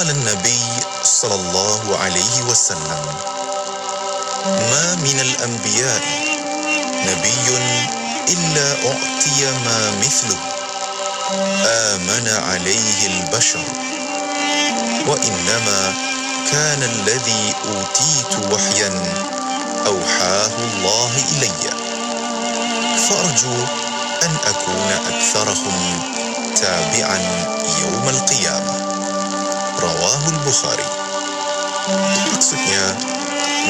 قال النبي صلى الله عليه وسلم: ما من الأنبياء نبي إلا أعطي ما مثله آمن عليه البشر، وإنما كان الذي أوتيت وحيا أوحاه الله إلي، فأرجو أن أكون أكثرهم تابعا يوم القيامة. رواه البخاري. Maksudnya,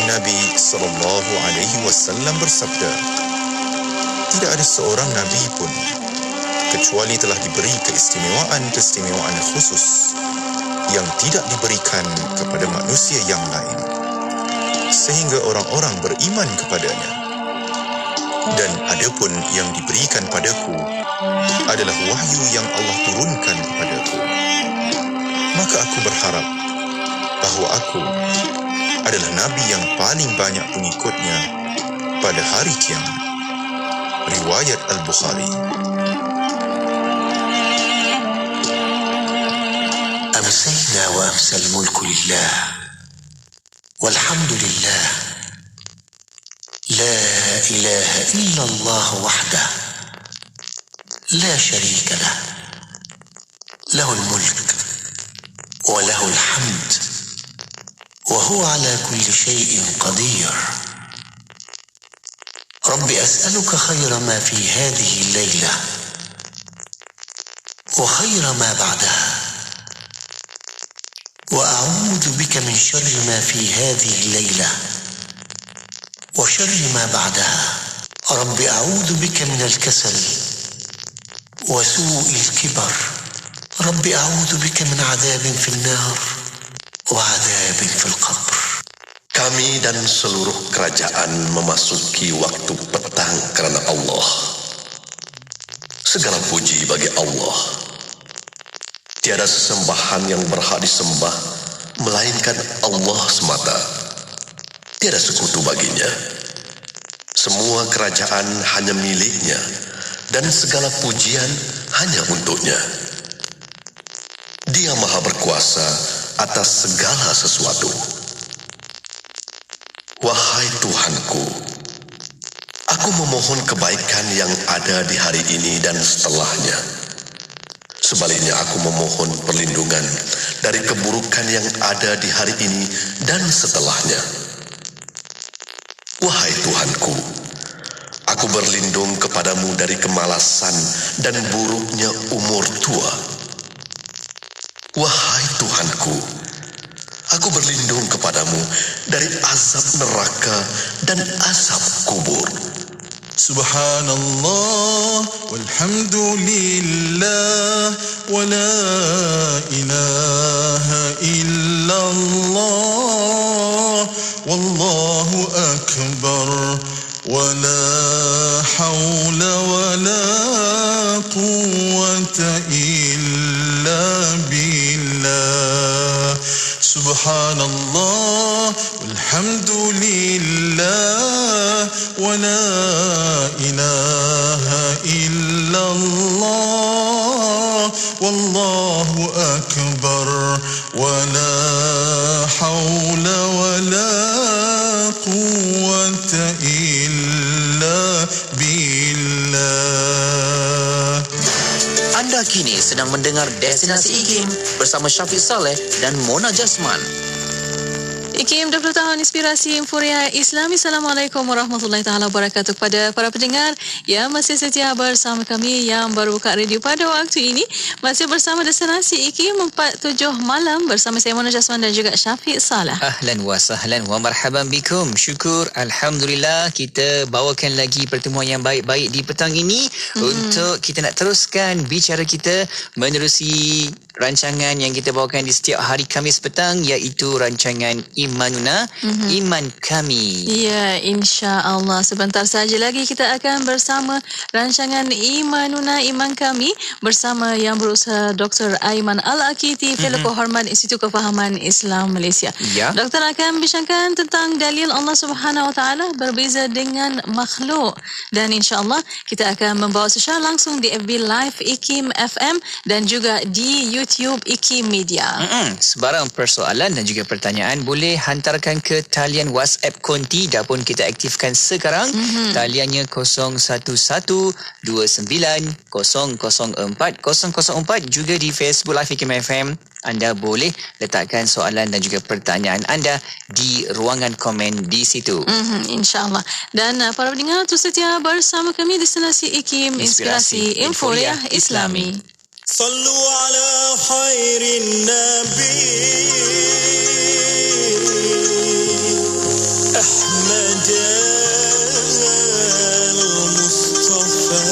Nabi SAW bersabda, tidak ada seorang Nabi pun kecuali telah diberi keistimewaan khusus yang tidak diberikan kepada manusia yang lain, sehingga orang-orang beriman kepadanya. Dan adapun yang diberikan padaku adalah wahyu yang Allah turunkan kepadaku. Maka aku berharap bahawa aku adalah Nabi yang paling banyak pengikutnya pada hari kiamat. Riwayat Al-Bukhari. أمسينا وأمسى الملك لله والحمد لله لا إله إلا الله وحده لا شريك له له الملك وله الحمد وهو على كل شيء قدير. رب أسألك خير ما في هذه الليلة وخير ما بعدها، وأعوذ بك من شر ما في هذه الليلة وشر ما بعدها. رب أعوذ بك من الكسل وسوء الكبر. رب أعوذ بك من عذاب في النار وعذاب في القبر. Kami dan seluruh kerajaan memasuki waktu petang kerana Allah. Segala puji bagi Allah. Tiada sesembahan yang berhak disembah melainkan Allah semata. Tiada sekutu baginya. Semua kerajaan hanya miliknya dan segala pujian hanya untuknya. Dia Maha berkuasa atas segala sesuatu. Wahai Tuhanku, aku memohon kebaikan yang ada di hari ini dan setelahnya. Sebaliknya aku memohon perlindungan dari keburukan yang ada di hari ini dan setelahnya. Wahai Tuhanku, aku berlindung kepadamu dari kemalasan dan buruknya umur tua. Wahai Tuhanku, aku berlindung kepadamu dari azab neraka dan azab kubur. Subhanallah walhamdulillah wa la ilaha illallah wallahu akbar wa la hawla wa la quwwata illa billah. Subhanallah walhamdulillah wa la ilaha illallah wallahu akbar wa la hawla wa la quwwata illa billah. Anda kini sedang mendengar Destinasi IKIM bersama Syafiq Saleh dan Mona Jasman. IKIM 20 tahun inspirasi Inforia Islami. Assalamualaikum warahmatullahi taala wabarakatuh kepada para pendengar yang masih setia bersama kami, yang baru buka radio pada waktu ini. Masih bersama Destinasi IKIM 4-7 malam bersama saya Mona Jasman dan juga Syafiq Saleh. Ahlan wa sahlan wa marhaban bikum. Syukur alhamdulillah kita bawakan lagi pertemuan yang baik-baik di petang ini untuk kita nak teruskan bicara kita menerusi rancangan yang kita bawakan di setiap hari Khamis petang, iaitu rancangan Imanuna, Iman Kami. Ya, insya-Allah sebentar saja lagi kita akan bersama rancangan Imanuna, Iman Kami bersama yang berusaha Dr. Aiman Al-Akiti, Fellow Kehormat Institut Kefahaman Islam Malaysia. Ya. Doktor akan bincangkan tentang dalil Allah Subhanahu Wa Taala berbeza dengan makhluk, dan insya-Allah kita akan membawa secara langsung di FB Live IKIM FM dan juga di YouTube IKIM Media. Sebarang persoalan dan juga pertanyaan boleh hantarkan ke talian WhatsApp Konti. Dah pun kita aktifkan sekarang. Taliannya 011209004004. Juga di Facebook Live IKIM FM. Anda boleh letakkan soalan dan juga pertanyaan anda di ruangan komen di situ. InsyaAllah. Dan para pendengar terus setia bersama kami Destinasi IKIM, Inspirasi Inforia Islami. Sallu ala khairin nabi Ahmad al-Mustafa.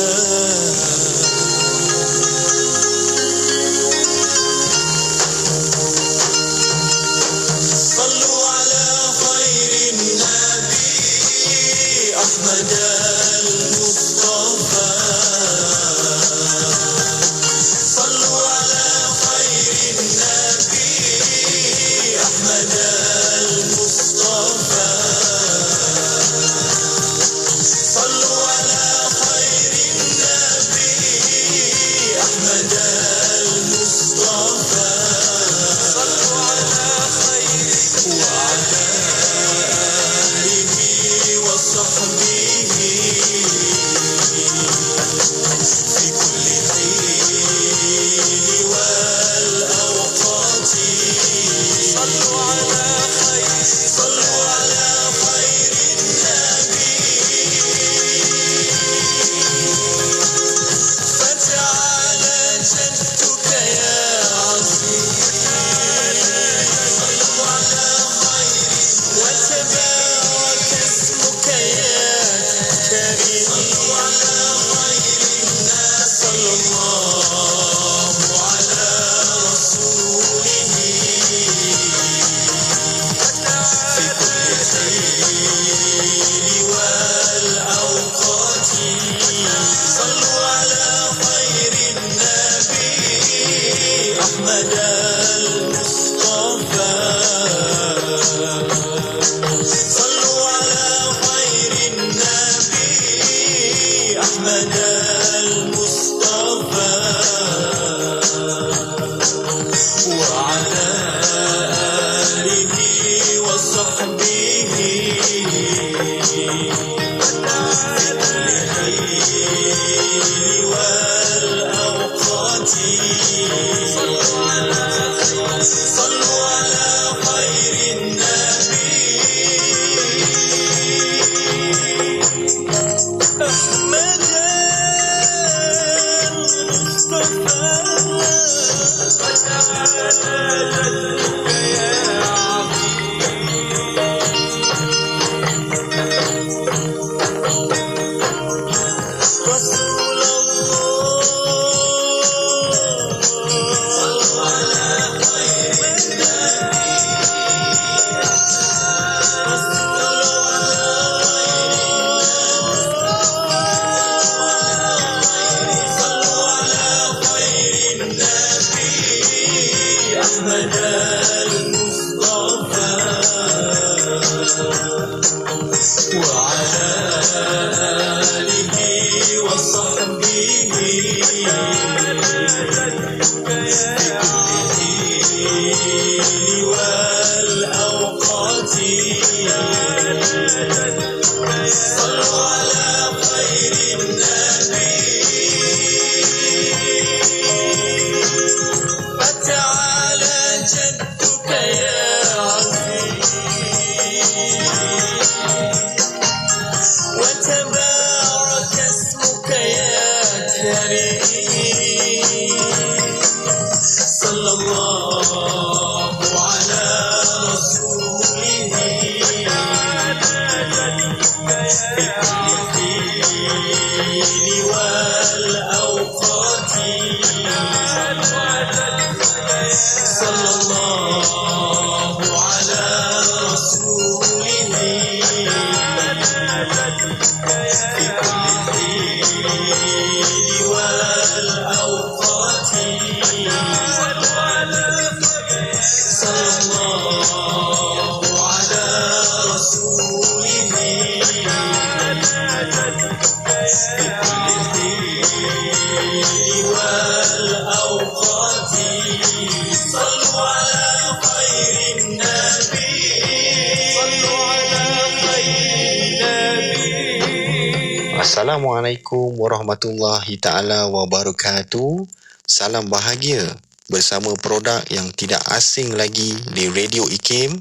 Assalamualaikum warahmatullahi ta'ala wabarakatuh. Salam bahagia bersama produk yang tidak asing lagi di Radio IKIM,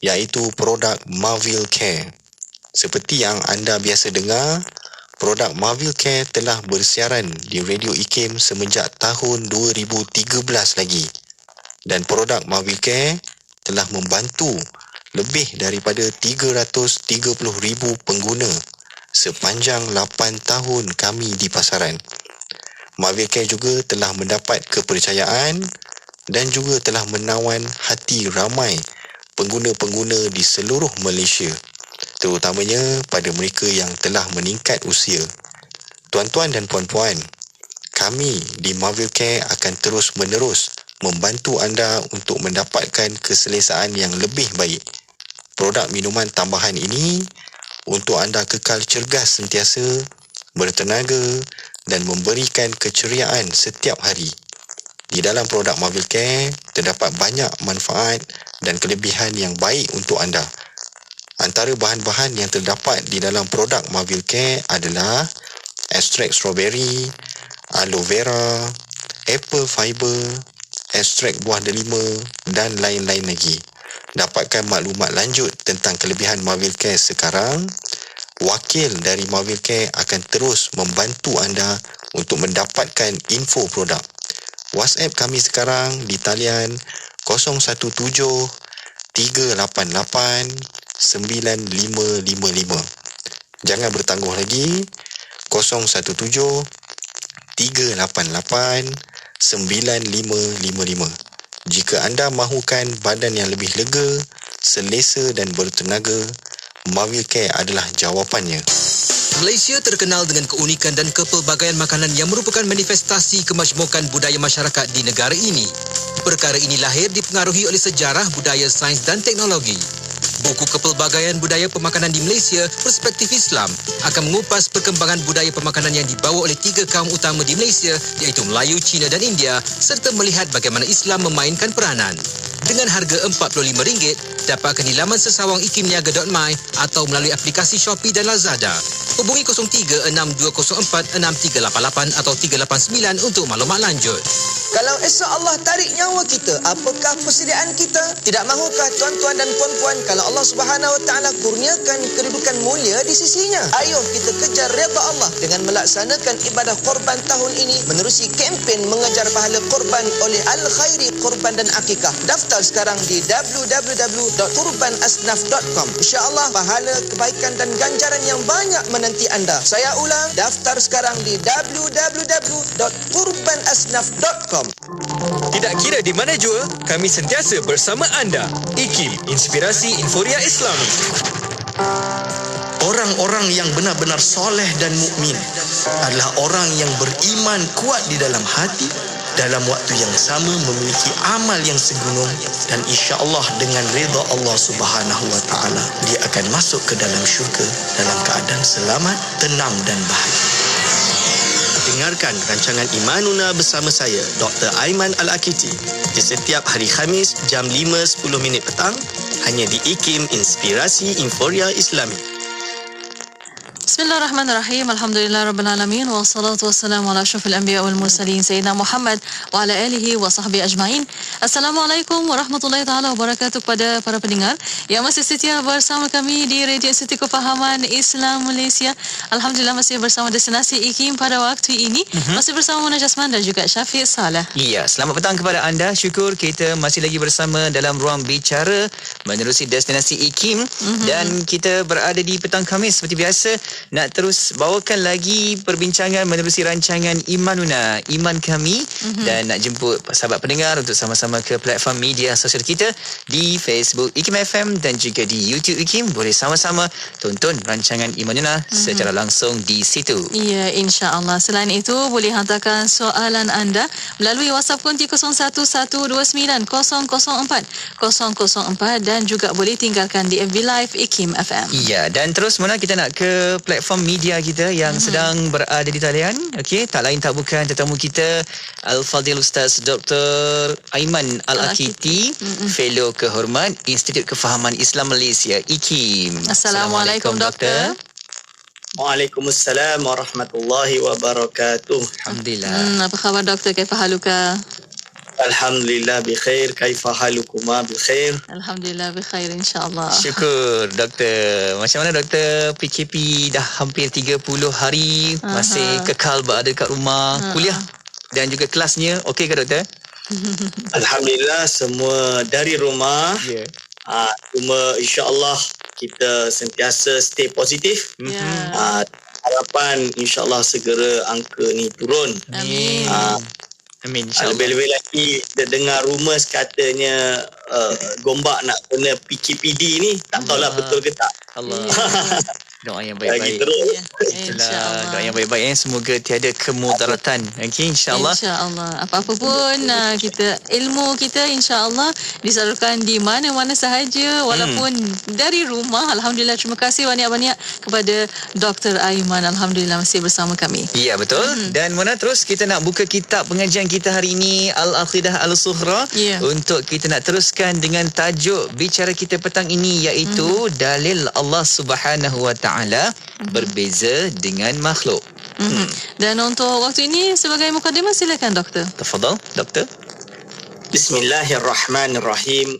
iaitu produk Marvil Care. Seperti yang anda biasa dengar, produk Marvil Care telah bersiaran di Radio IKIM semenjak tahun 2013 lagi. Dan produk Marvil Care telah membantu lebih daripada 330,000 pengguna sepanjang 8 tahun kami di pasaran. Marvil Care juga telah mendapat kepercayaan dan juga telah menawan hati ramai pengguna-pengguna di seluruh Malaysia, terutamanya pada mereka yang telah meningkat usia. Tuan-tuan dan puan-puan, kami di Marvil Care akan terus-menerus membantu anda untuk mendapatkan keselesaan yang lebih baik. Produk minuman tambahan ini untuk anda kekal cergas sentiasa, bertenaga dan memberikan keceriaan setiap hari. Di dalam produk Marvil Care terdapat banyak manfaat dan kelebihan yang baik untuk anda. Antara bahan-bahan yang terdapat di dalam produk Marvil Care adalah ekstrak strawberry, aloe vera, apple fiber, ekstrak buah delima dan lain-lain lagi. Dapatkan maklumat lanjut tentang kelebihan Marvil Care sekarang. Wakil dari Marvil Care akan terus membantu anda untuk mendapatkan info produk. WhatsApp kami sekarang di talian 017-388-9555. Jangan bertangguh lagi, 017-388-9555. Jika anda mahukan badan yang lebih lega, selesa dan bertenaga, Marvil Care adalah jawapannya. Malaysia terkenal dengan keunikan dan kepelbagaian makanan yang merupakan manifestasi kemajmukan budaya masyarakat di negara ini. Perkara ini lahir dipengaruhi oleh sejarah, budaya, sains dan teknologi. Buku Kepelbagaian Budaya Pemakanan di Malaysia, Perspektif Islam akan mengupas perkembangan budaya pemakanan yang dibawa oleh 3 kaum utama di Malaysia, iaitu Melayu, Cina dan India, serta melihat bagaimana Islam memainkan peranan. Dengan harga RM45, dapatkan di laman sesawang ikimniaga.my atau melalui aplikasi Shopee dan Lazada. Hubungi 03-6204-6388 atau 389 untuk maklumat lanjut. Kalau esok Allah tarik nyawa kita, apakah persediaan kita? Tidak mahukah tuan-tuan dan puan-puan kalau Allah Subhanahu Wa Taala kurniakan kedudukan mulia di sisinya? Ayuh kita kejar redha Allah dengan melaksanakan ibadah korban tahun ini menerusi kempen mengejar pahala korban oleh Al-Khairi Korban dan Akikah. Daftar sekarang di www.kurbanasnaf.com. InsyaAllah pahala, kebaikan dan ganjaran yang banyak menanti anda. Saya ulang, daftar sekarang di www.kurbanasnaf.com. Tidak kira di mana jua, kami sentiasa bersama anda. IKIM, Inspirasi Inforia Islami. Orang-orang yang benar-benar soleh dan mukmin adalah orang yang beriman kuat di dalam hati, dalam waktu yang sama memiliki amal yang segunung, dan insya-Allah dengan redha Allah Subhanahu Wa Taala dia akan masuk ke dalam syurga dalam keadaan selamat, tenang dan bahagia. Dengarkan rancangan Imanuna bersama saya, Dr. Aiman Al-Akiti, di setiap hari Khamis jam 5.10 petang, hanya di IKIM Inspirasi Inforia Islami. Bismillahirrahmanirrahim. Alhamdulillahirrabbilalamin. Wassalatu wassalamu ala asyrafil anbiya wal mursalin Sayyidina Muhammad wa ala alihi wa sahbihi ajma'in. Assalamualaikum warahmatullahi ta'ala wabarakatuh kepada para pendengar yang masih setia bersama kami di Radio Institut Kefahaman Islam Malaysia. Alhamdulillah masih bersama Destinasi IKIM pada waktu ini. Masih bersama Mona Jasman dan juga Syafiq Saleh. Ya, selamat petang kepada anda. Syukur kita masih lagi bersama dalam ruang bicara menerusi Destinasi IKIM. Dan kita berada di petang Khamis seperti biasa, nak terus bawakan lagi perbincangan menerusi rancangan Imanuna, Iman Kami, dan nak jemput sahabat pendengar untuk sama-sama ke platform media sosial kita di Facebook IKIM FM dan juga di YouTube IKIM. Boleh sama-sama tonton rancangan Imanuna secara langsung di situ. Ya, insya-Allah. Selain itu, boleh hantarkan soalan anda melalui WhatsApp konti 01129004 dan juga boleh tinggalkan di FB Live IKIM FM. Ya, dan terus Mona, kita nak ke platform media kita yang sedang berada di talian. Okey, tak lain tak bukan tetamu kita Al-Fadhil Ustaz Dr. Aiman Al-Akiti, Fellow Kehormat Institut Kefahaman Islam Malaysia, IKIM. Assalamualaikum doktor. Waalaikumsalam warahmatullahi wabarakatuh. Alhamdulillah. Apa khabar doktor? Kaifa haluka? Alhamdulillah bikhair. Kaifa halukuma bikhair? Alhamdulillah bikhair insya-Allah. Syukur doktor. Macam mana doktor? PKP dah hampir 30 hari, masih kekal berada dekat rumah, kuliah dan juga kelasnya okey ke doktor? Alhamdulillah semua dari rumah. Ya. Cuma insya-Allah kita sentiasa stay positif. Harapan insya-Allah segera angka ni turun. Amin. Amin insya-Allah. Lebih-lebih lagi kita dengar rumours katanya Gombak nak kena PKPD ni, tak tahulah betul ke tak. Allah. Doa yang Lagi baik-baik. teruk. Itulah doa yang baik-baik semoga tiada kemudaratan. Okey insya-Allah. InsyaAllah. Apa-apa pun kita ilmu kita insyaAllah disalurkan di mana-mana sahaja walaupun dari rumah. Alhamdulillah, terima kasih banyak-banyak kepada Dr. Aiman. Alhamdulillah masih bersama kami. Ya betul. Dan Mona, terus kita nak buka kitab pengajian kita hari ini Al-Aqidah Al-Sughra untuk kita nak teruskan dengan tajuk bicara kita petang ini iaitu dalil Allah Subhanahu Wa Ta'ala berbeza dengan makhluk. Dan untuk waktu ini sebagai mukadimah silakan doktor. Tafadhal doktor. Bismillahirrahmanirrahim.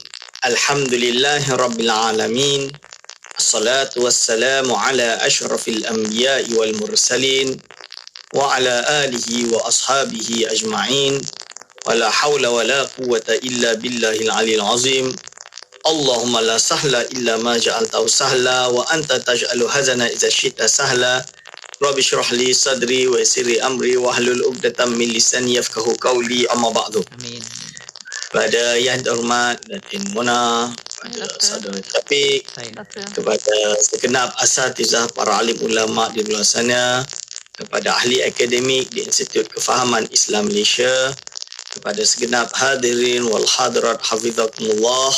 Alhamdulillahirabbil alamin. Assalatu wassalamu ala asyrafil anbiya'i wal mursalin wa ala alihi wa ashabihi ajma'in. Wala hawla wala quwwata illa billahil aliyil azim. Allahumma la sahla illa ma ja'altahu sahla wa anta taj'alu hazana idza syi'ta sahla. Rabbi shrah li sadri wa yassir li amri wa hlul 'uqdatam min lisani yafqahu qawli, amma ba'du. Amin. Kepada yang terhormat Datin Mona, kepada saudara Taufik, kepada segenap asatizah para alim ulama di luar sana, kepada ahli akademik di Institut Kefahaman Islam Malaysia, kepada segenap hadirin wal hadirat hafizakumullah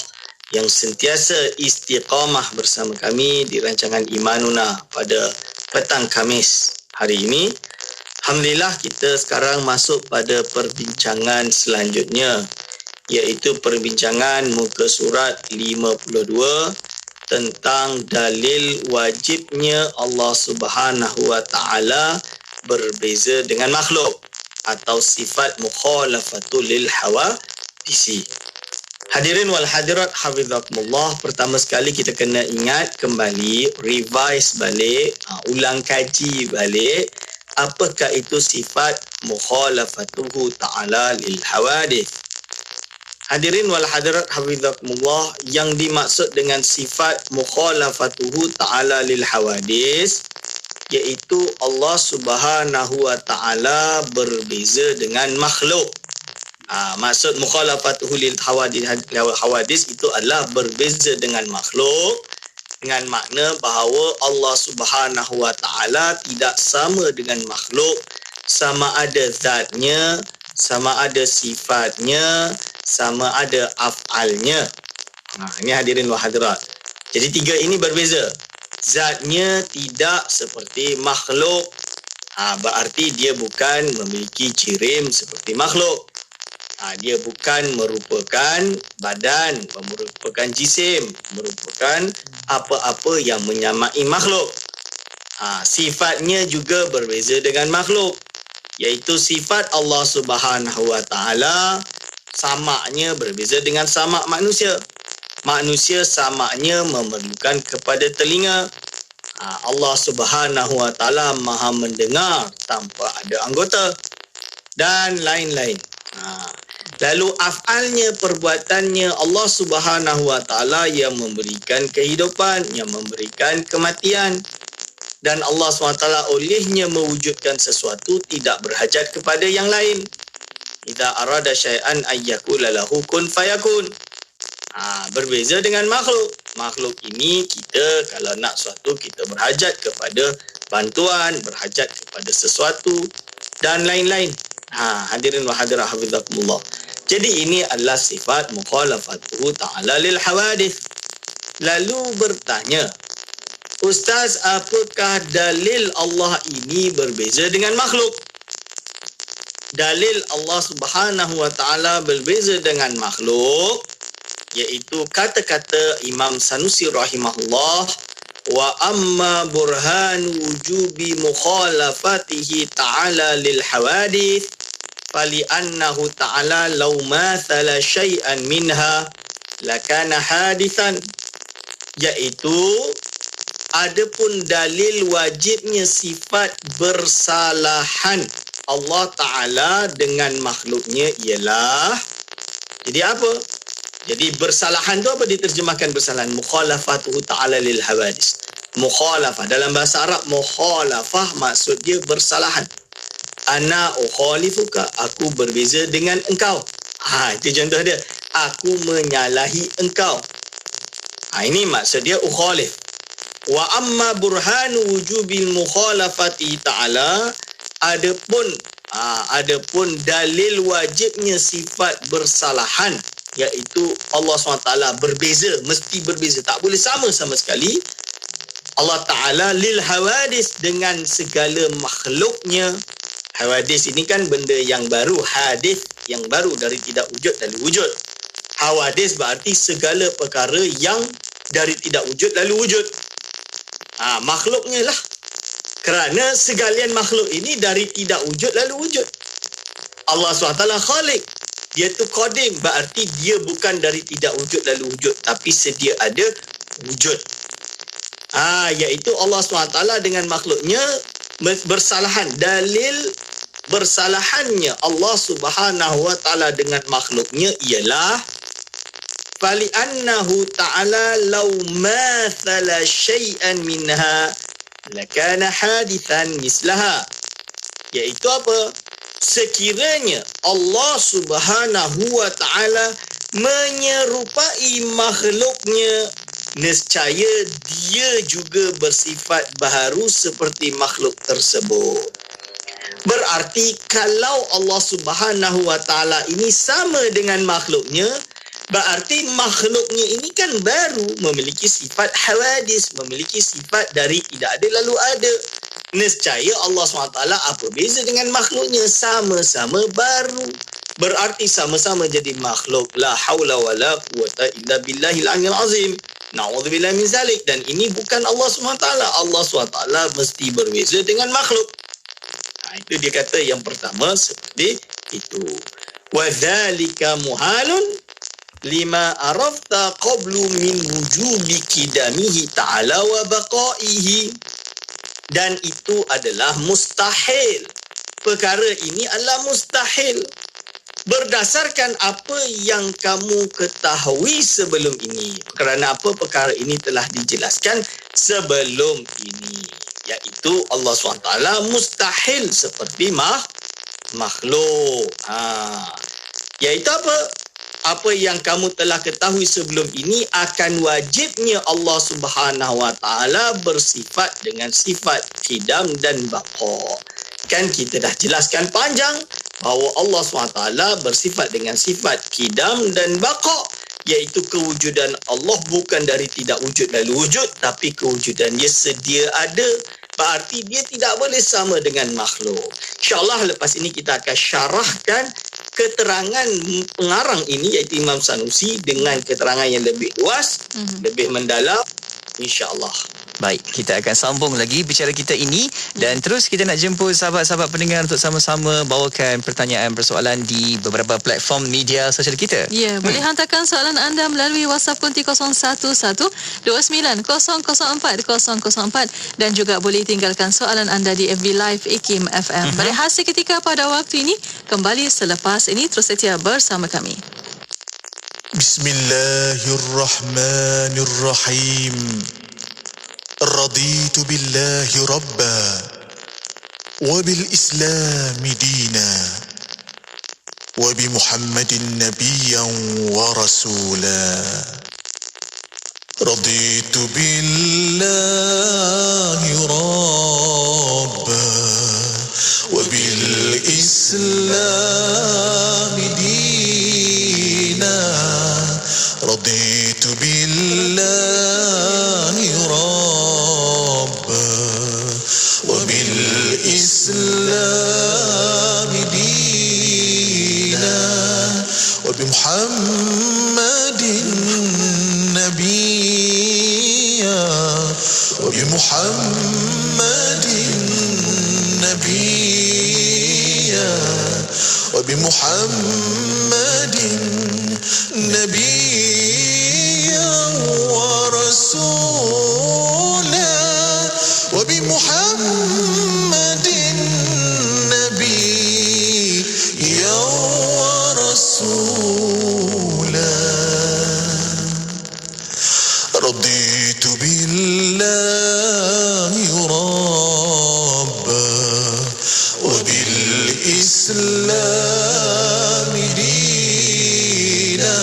yang sentiasa istiqamah bersama kami di rancangan Imanuna pada petang Khamis hari ini. Alhamdulillah kita sekarang masuk pada perbincangan selanjutnya, iaitu perbincangan muka surat 52 tentang dalil wajibnya Allah Subhanahu Wa Ta'ala berbeza dengan makhluk atau sifat mukhalafatul lil hawadisi. Hadirin wal hadirat hafizakumullah, pertama sekali kita kena ingat kembali, revise balik, ulang kaji balik, apakah itu sifat mukhalafatuhu ta'ala lil hawadith. Hadirin wal hadirat hafizakumullah, yang dimaksud dengan sifat mukhalafatuhu ta'ala lil hawadith iaitu Allah Subhanahu Wa Ta'ala berbeza dengan makhluk. Maksud mukhalafatuhu lil hawadis itu adalah berbeza dengan makhluk, dengan makna bahawa Allah Subhanahu Wa Ta'ala tidak sama dengan makhluk, sama ada zatnya, sama ada sifatnya, sama ada af'alnya. Ini hadirin wa hadirat. Jadi tiga ini berbeza. Zatnya tidak seperti makhluk. Berarti dia bukan memiliki cirim seperti makhluk. Dia bukan merupakan badan, merupakan jisim, merupakan apa-apa yang menyamai makhluk. Sifatnya juga berbeza dengan makhluk, iaitu sifat Allah Subhanahu Wa Ta'ala samaknya berbeza dengan samak manusia. Manusia samaknya memerlukan kepada telinga. Allah Subhanahu Wa Ta'ala maha mendengar tanpa ada anggota dan lain-lain. Lalu af'alnya, perbuatannya Allah Subhanahu Wa Ta'ala yang memberikan kehidupan, yang memberikan kematian. Dan Allah SWT olehnya mewujudkan sesuatu tidak berhajat kepada yang lain. Idza arada syai'an ayyakula lahu kun fayakun. Berbeza dengan makhluk. Makhluk ini kita kalau nak sesuatu kita berhajat kepada bantuan, berhajat kepada sesuatu dan lain-lain. Hadirin wa hadirat hafizakumullah. Jadi ini adalah sifat mukhalafatuhu ta'ala lil hawadith. Lalu bertanya, Ustaz, apakah dalil Allah ini berbeza dengan makhluk? Dalil Allah Subhanahu wa taala berbeza dengan makhluk, iaitu kata-kata Imam Sanusi rahimahullah, wa amma burhan wujubi mukhalafatihi ta'ala lil hawadith fali annahu ta'ala law mathala syai'an minha lakana hadithan, iaitu adapun dalil wajibnya sifat bersalahan Allah Ta'ala dengan makhluknya ialah, jadi apa? Jadi bersalahan tu apa diterjemahkan bersalahan? Mukhalafatuhu ta'ala lil hawadis. Mukhalafah dalam bahasa Arab, mukhalafah maksud dia bersalahan. Ana ukhalifuka, aku berbeza dengan engkau. Itu contoh dia. Aku menyalahi engkau. Ini maksud dia ukhalif. Wa amma burhanu wujubil mukhalafati ta'ala, adapun dalil wajibnya sifat bersalahan, iaitu Allah SWT berbeza, mesti berbeza, tak boleh sama sekali. Allah Ta'ala lil hawadis, dengan segala makhluknya. Hawadis ini kan benda yang baru, hadis yang baru, dari tidak wujud lalu wujud. Hawadis berarti segala perkara yang dari tidak wujud lalu wujud. Makhluknya lah. Kerana segalian makhluk ini dari tidak wujud lalu wujud. Allah SWT khalik. Dia tu qadim, berarti dia bukan dari tidak wujud lalu wujud, tapi sedia ada wujud. Iaitu Allah SWT dengan makhluknya bersalahan. Dalil bersalahannya Allah Subhanahu wa taala dengan makhluknya ialah fali annahu ta'ala law mathala syai'an minha lakana hadithan mislaha, iaitu apa? Sekiranya Allah Subhanahu wa taala menyerupai makhluknya, nescaya dia juga bersifat baharu seperti makhluk tersebut. Berarti kalau Allah Subhanahu wa taala ini sama dengan makhluknya, berarti makhluknya ini kan baru, memiliki sifat hawadis, memiliki sifat dari tidak ada lalu ada. Nescaya Allah SWT apa beza dengan makhluknya? Sama-sama baru. Berarti sama-sama jadi makhluk. La hawla wa la quwata illa billahil aliyil azim. Na'udzubillah min zalik. Dan ini bukan Allah SWT. Allah SWT mesti berbeza dengan makhluk. Itu dia kata yang pertama seperti itu. Wa dzalika muhalun lima arafta qablu min wujubi qidamihi ta'ala wa baqaihi. Dan itu adalah mustahil. Perkara ini adalah mustahil berdasarkan apa yang kamu ketahui sebelum ini. Kerana apa? Perkara ini telah dijelaskan sebelum ini, iaitu Allah SWT mustahil seperti makhluk. Iaitu apa? Apa yang kamu telah ketahui sebelum ini akan wajibnya Allah Subhanahu wa taala bersifat dengan sifat qidam dan baqa. Kan kita dah jelaskan panjang bahawa Allah SWT bersifat dengan sifat qidam dan baqa, iaitu kewujudan Allah bukan dari tidak wujud lalu wujud, tapi kewujudan dia sedia ada. Berarti dia tidak boleh sama dengan makhluk. InsyaAllah lepas ini kita akan syarahkan keterangan pengarang ini, iaitu Imam Sanusi, dengan keterangan yang lebih luas, lebih mendalam, insya-Allah. Baik, kita akan sambung lagi bicara kita ini dan terus kita nak jemput sahabat-sahabat pendengar untuk sama-sama bawakan pertanyaan persoalan di beberapa platform media sosial kita. Ya, boleh hantarkan soalan anda melalui WhatsApp konti 0112900404 dan juga boleh tinggalkan soalan anda di FB Live IKIM FM. Berehat seketika pada waktu ini, kembali selepas ini, terus setia bersama kami. Bismillahirrahmanirrahim. رضيت بالله ربا وبالإسلام دينا وبمحمد نبيا ورسولا رضيت بالله ربا وبالإسلام دينا رضيت بالله ربا وبمحمد نبيا وبمحمد نبيا ورسولا وبمحمد نبيا ورسولا رضيت بالله ربا وبالإسلام دينا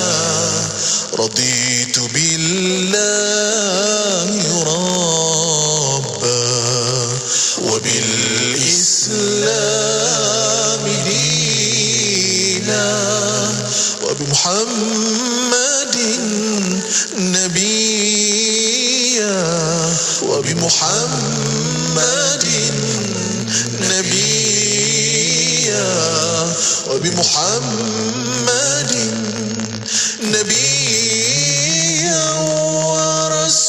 رضيت بالله ربا وبالإسلام دينا وبمحمد نبيا وبمحمد نبيا وبمحمد نبيا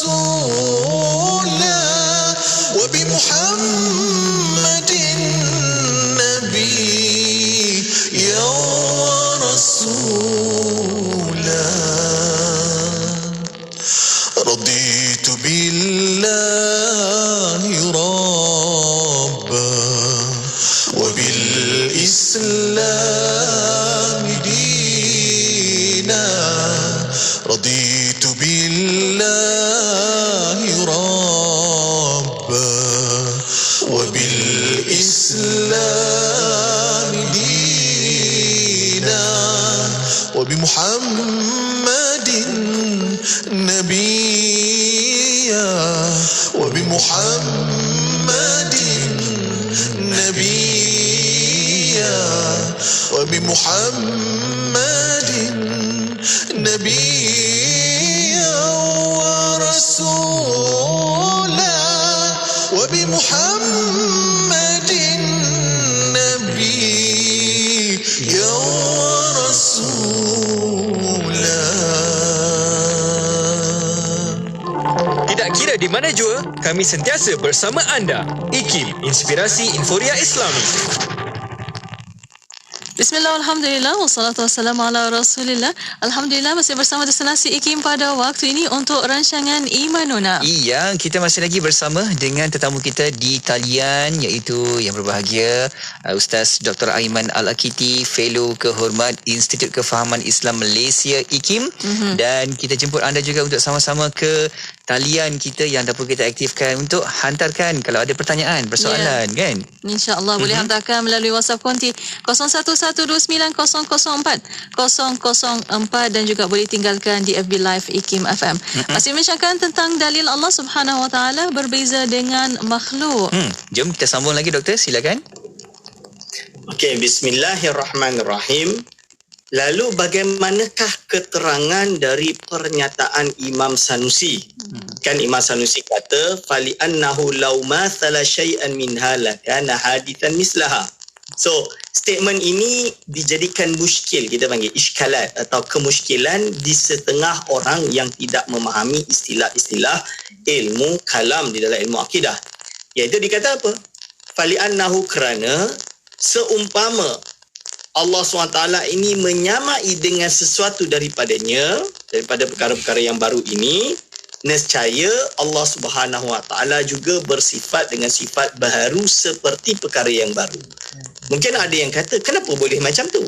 ورسولا وبمحمد نبيا ورسولا رضيت بالله ربا وبالإسلام دينا رضيت بالله ربا وبالإسلام دينا وبمحمد نبيا وبمحمد نبيا وبمحمد نبيا ورسولا وبمحمد نبيا ورسولا. Tidak kira di mana jua, kami sentiasa bersama anda. IKIM, Inspirasi Inforia Islami. Bismillah, Alhamdulillah, wassalatu wassalamu ala Rasulillah. Alhamdulillah masih bersama Destinasi IKIM pada waktu ini untuk rancangan Imanuna. Iya, kita masih lagi bersama dengan tetamu kita di talian, iaitu yang berbahagia Ustaz Dr. Aiman Al-Akiti, Fellow Kehormat Institut Kefahaman Islam Malaysia IKIM. Dan kita jemput anda juga untuk sama-sama ke talian kita yang dapat kita aktifkan untuk hantarkan kalau ada pertanyaan, persoalan, kan? InsyaAllah boleh hantarkan melalui WhatsApp konti 0112904004 dan juga boleh tinggalkan di FB Live IKIM FM. Masih menceritakan tentang dalil Allah Subhanahu Wa Taala berbeza dengan makhluk. Jom kita sambung lagi, Doktor, silakan. Okey, bismillahirrahmanirrahim. Lalu bagaimanakah keterangan dari pernyataan Imam Sanusi? Kan Imam Sanusi kata, fali annahu law mathala syai'an minha lakana hadithan mislaha. So, statement ini dijadikan muskil, kita panggil iskalat atau kemuskilan di setengah orang yang tidak memahami istilah-istilah ilmu kalam di dalam ilmu akidah. Iaitu dikata apa? Fali annahu, kerana seumpama Allah SWT ini menyamai dengan sesuatu daripadanya, daripada perkara-perkara yang baru ini, nescaya Allah Subhanahu Wa Taala juga bersifat dengan sifat baharu seperti perkara yang baru. Mungkin ada yang kata, kenapa boleh macam tu?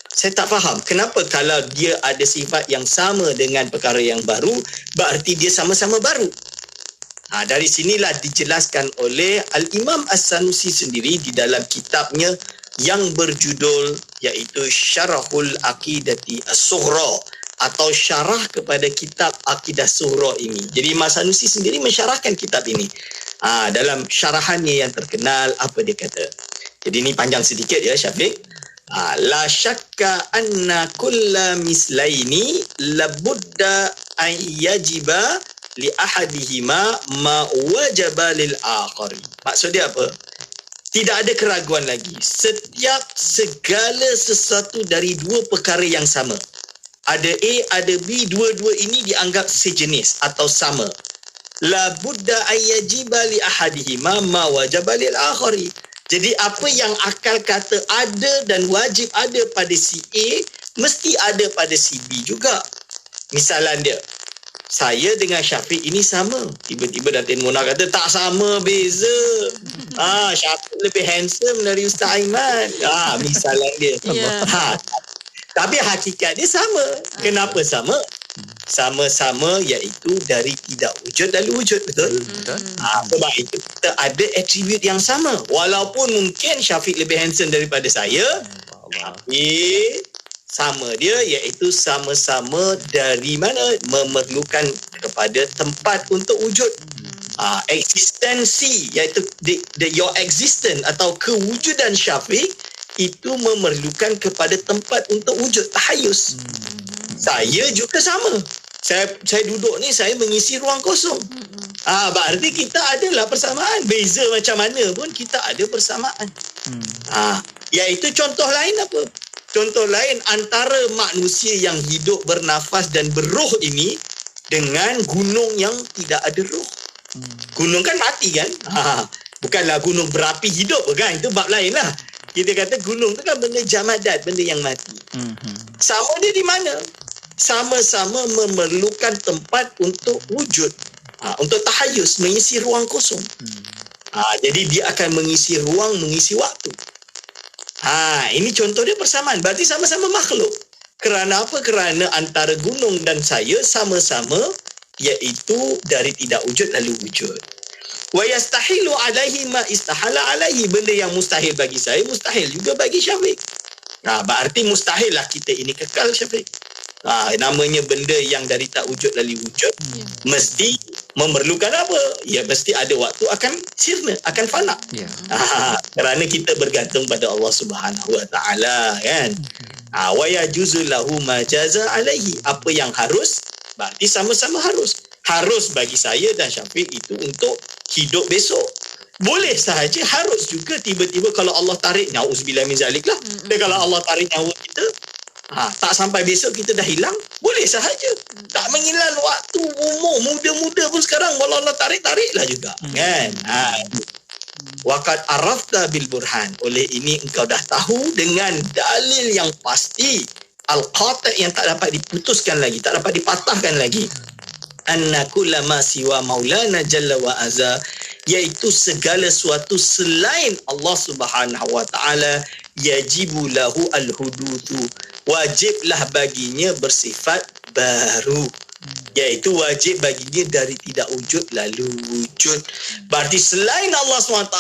Saya tak faham. Kenapa kalau dia ada sifat yang sama dengan perkara yang baru, berarti dia sama-sama baru? Dari sinilah dijelaskan oleh Al-Imam As-Sanusi sendiri di dalam kitabnya yang berjudul iaitu Syarahul Aqidati As-Sughra atau syarah kepada kitab Aqidah Sughra ini. Jadi Imam Sanusi sendiri mensyarahkan kitab ini. Dalam syarahannya yang terkenal, apa dia kata? Jadi ini panjang sedikit ya, Syafiq. La syakka anna kulla mislaini labudda an yajiba li ahadihima ma wajaba lil akhari. Maksud dia apa? Tidak ada keraguan lagi. Setiap segala sesuatu dari dua perkara yang sama. Ada A, ada B, dua-dua ini dianggap sejenis atau sama. la budda ayyajiba li ahadihima ma wajaba lil akhari. Jadi apa yang akal kata ada dan wajib ada pada si A, mesti ada pada si B juga. Misalan dia, saya dengan Syafiq ini sama. Tiba-tiba Datin Mona kata tak sama, beza. Syafiq lebih handsome dari Ustaz Aiman. Misalan dia. Ya. Tapi hakikat dia sama. Kenapa sama? Sama-sama iaitu dari tidak wujud lalu wujud, betul? Sebab itu kita ada atribut yang sama. Walaupun mungkin Syafiq lebih handsome daripada saya, tapi sama dia iaitu sama-sama dari mana? Memerlukan kepada tempat untuk wujud. Eksistensi iaitu your existence atau kewujudan Syafiq itu memerlukan kepada tempat untuk wujud, tahayus. Saya juga sama. Saya duduk ni, saya mengisi ruang kosong. Berarti kita adalah persamaan. Beza macam mana pun kita ada persamaan. Iaitu contoh lain apa? Contoh lain antara manusia yang hidup, bernafas dan berroh ini dengan gunung yang tidak ada roh. Gunung kan mati kan? Bukanlah gunung berapi hidup kan? Itu bab lain lah. Kita kata gunung tu kan benda jamadat, benda yang mati. Sama dia di mana? Sama-sama memerlukan tempat untuk wujud. Untuk tahayus, mengisi ruang kosong. Jadi dia akan mengisi ruang, mengisi waktu. Ini contoh dia persamaan. Berarti sama-sama makhluk. Kerana apa? Kerana antara gunung dan saya sama-sama iaitu dari tidak wujud lalu wujud. Wa yastahilu alaihi ma istahala alaihi. Benda yang mustahil bagi saya, mustahil juga bagi Syafiq. Berarti mustahil lah kita ini kekal, Syafiq. Namanya benda yang dari tak wujud lalu wujud, mesti memerlukan apa? Ya, mesti ada waktu akan sirna, akan fana. Kerana kita bergantung pada Allah Subhanahu Wa Taala, kan? Wa yajuzu lahu ma jaza alaihi. Apa yang harus? Berarti sama-sama harus. Harus bagi saya dan Syafiq itu untuk hidup besok. Boleh sahaja, harus juga tiba-tiba kalau Allah tarik, na'udzubillah min zalik lah. Dan kalau Allah tarik nyawa kita, tak sampai besok kita dah hilang, boleh sahaja. Tak mengilang waktu, umur muda-muda pun sekarang kalau Allah tarik-tariklah juga, kan? Waqad arafta bil burhan. Oleh ini engkau dah tahu dengan dalil yang pasti, al-qati' yang tak dapat diputuskan lagi, tak dapat dipatahkan lagi. Anna kullama siwa maulana jalla wa azza, iaitu segala sesuatu selain Allah Subhanahu wa taala, yajibu lahu al-huduthu, wajiblah baginya bersifat baru. Iaitu wajib baginya dari tidak wujud lalu wujud. Berarti selain Allah SWT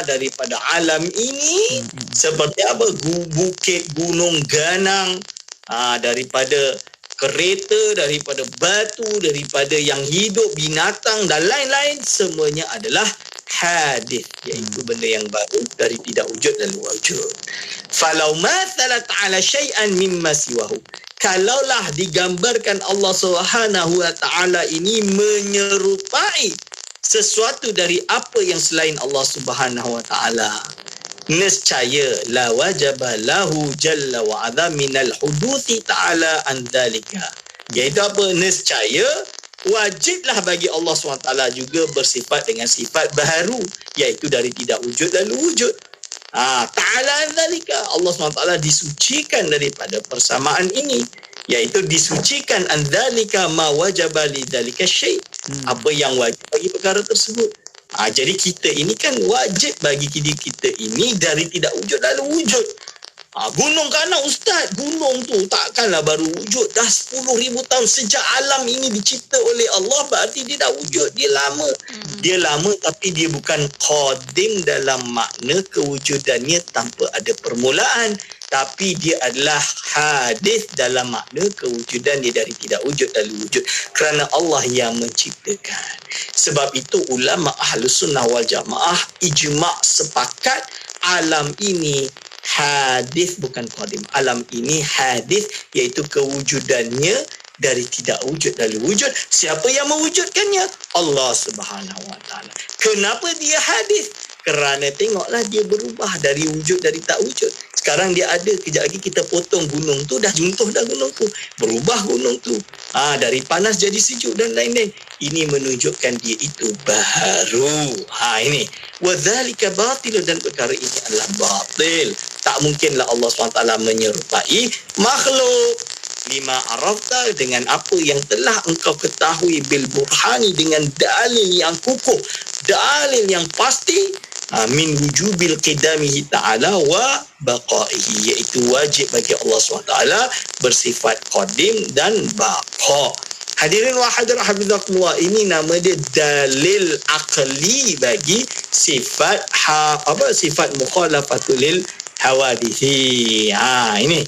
daripada alam ini, seperti apa? Bukit, gunung, ganang, daripada kereta, daripada batu, daripada yang hidup, binatang dan lain-lain, semuanya adalah hadith, iaitu benda yang baru dari tidak wujud lalu wujud. Falau mathalat ala syai'an mimma siwahu, kalaulah digambarkan Allah Subhanahu wa taala ini menyerupai sesuatu dari apa yang selain Allah Subhanahu wa taala, nescaya la wajaba lahu jalla wa adza minal huduthi ta'ala an dzalika. Iaitu apa? Nescaya wajiblah bagi Allah SWT juga bersifat dengan sifat baharu, iaitu dari tidak wujud lalu wujud. Ta'ala an dzalika. Allah SWT disucikan daripada persamaan ini, iaitu disucikan an dzalika ma wajaba li dzalika syai'. Apa yang wajib bagi perkara tersebut. Jadi kita ini kan wajib bagi diri kita ini dari tidak wujud lalu wujud. Gunung Kana, Ustaz, gunung tu takkanlah baru wujud. Dah 10,000 tahun sejak alam ini dicipta oleh Allah, berarti dia dah wujud. Dia lama. Dia lama tapi dia bukan qadim dalam makna kewujudannya tanpa ada permulaan. Tapi dia adalah hadis dalam makna kewujudan dia dari tidak wujud lalu wujud. Kerana Allah yang menciptakan. Sebab itu ulama Ahlus Sunnah wal Jamaah ijma' sepakat alam ini hadis bukan qadim. Alam ini hadis, iaitu kewujudannya dari tidak wujud lalu wujud. Siapa yang mewujudkannya? Allah Subhanahu wa taala. Kenapa dia hadis? Kerana tengoklah dia berubah dari wujud dari tak wujud. Sekarang dia ada, kejap lagi kita potong gunung tu, dah juntuh dah gunung tu. Berubah gunung tu. Dari panas jadi sejuk dan lain-lain. Ini menunjukkan dia itu baru. Ini. Wadzalika batil, dan perkara ini adalah batil. Tak mungkinlah Allah SWT menyerupai makhluk. Lima arafta, dengan apa yang telah engkau ketahui, bil burhani, dengan dalil yang kukuh, dalil yang pasti, min wujubil qidamihi ta'ala wa baqaihi, iaitu wajib bagi Allah SWT bersifat qadim dan baqa. Hadirin wa hadirat hafizakumullah, ini nama dia dalil aqli bagi sifat sifat mukhalafatul lil hawadithi. Ini.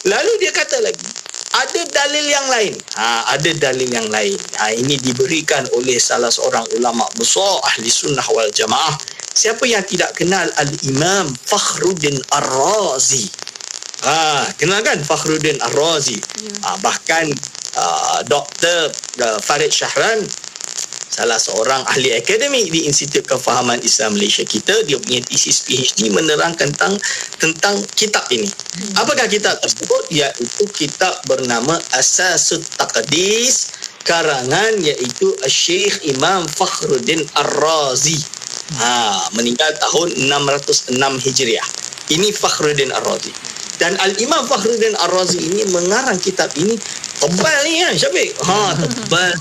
Lalu dia kata lagi, ada dalil yang lain. Ada dalil yang lain. Ini diberikan oleh salah seorang ulama besar ahli sunnah wal jamaah. Siapa yang tidak kenal Al-Imam Fakhruddin Ar-Razi? Kenal kan Fakhruddin Ar-Razi? Bahkan Dr. Farid Shahran, salah seorang ahli akademik di Institut Kefahaman Islam Malaysia kita, dia punya tesis PhD menerangkan tentang kitab ini. Apakah kitab tersebut? Iaitu kitab bernama Asasut Taqdis, karangan iaitu Syekh Imam Fakhruddin Ar-Razi. Meninggal tahun 606 Hijriah. Ini Fakhruddin Ar-Razi. Dan Al-Imam Fakhruddin Ar-Razi ini mengarang kitab ini tebal ni kan Syafiq? Tebal.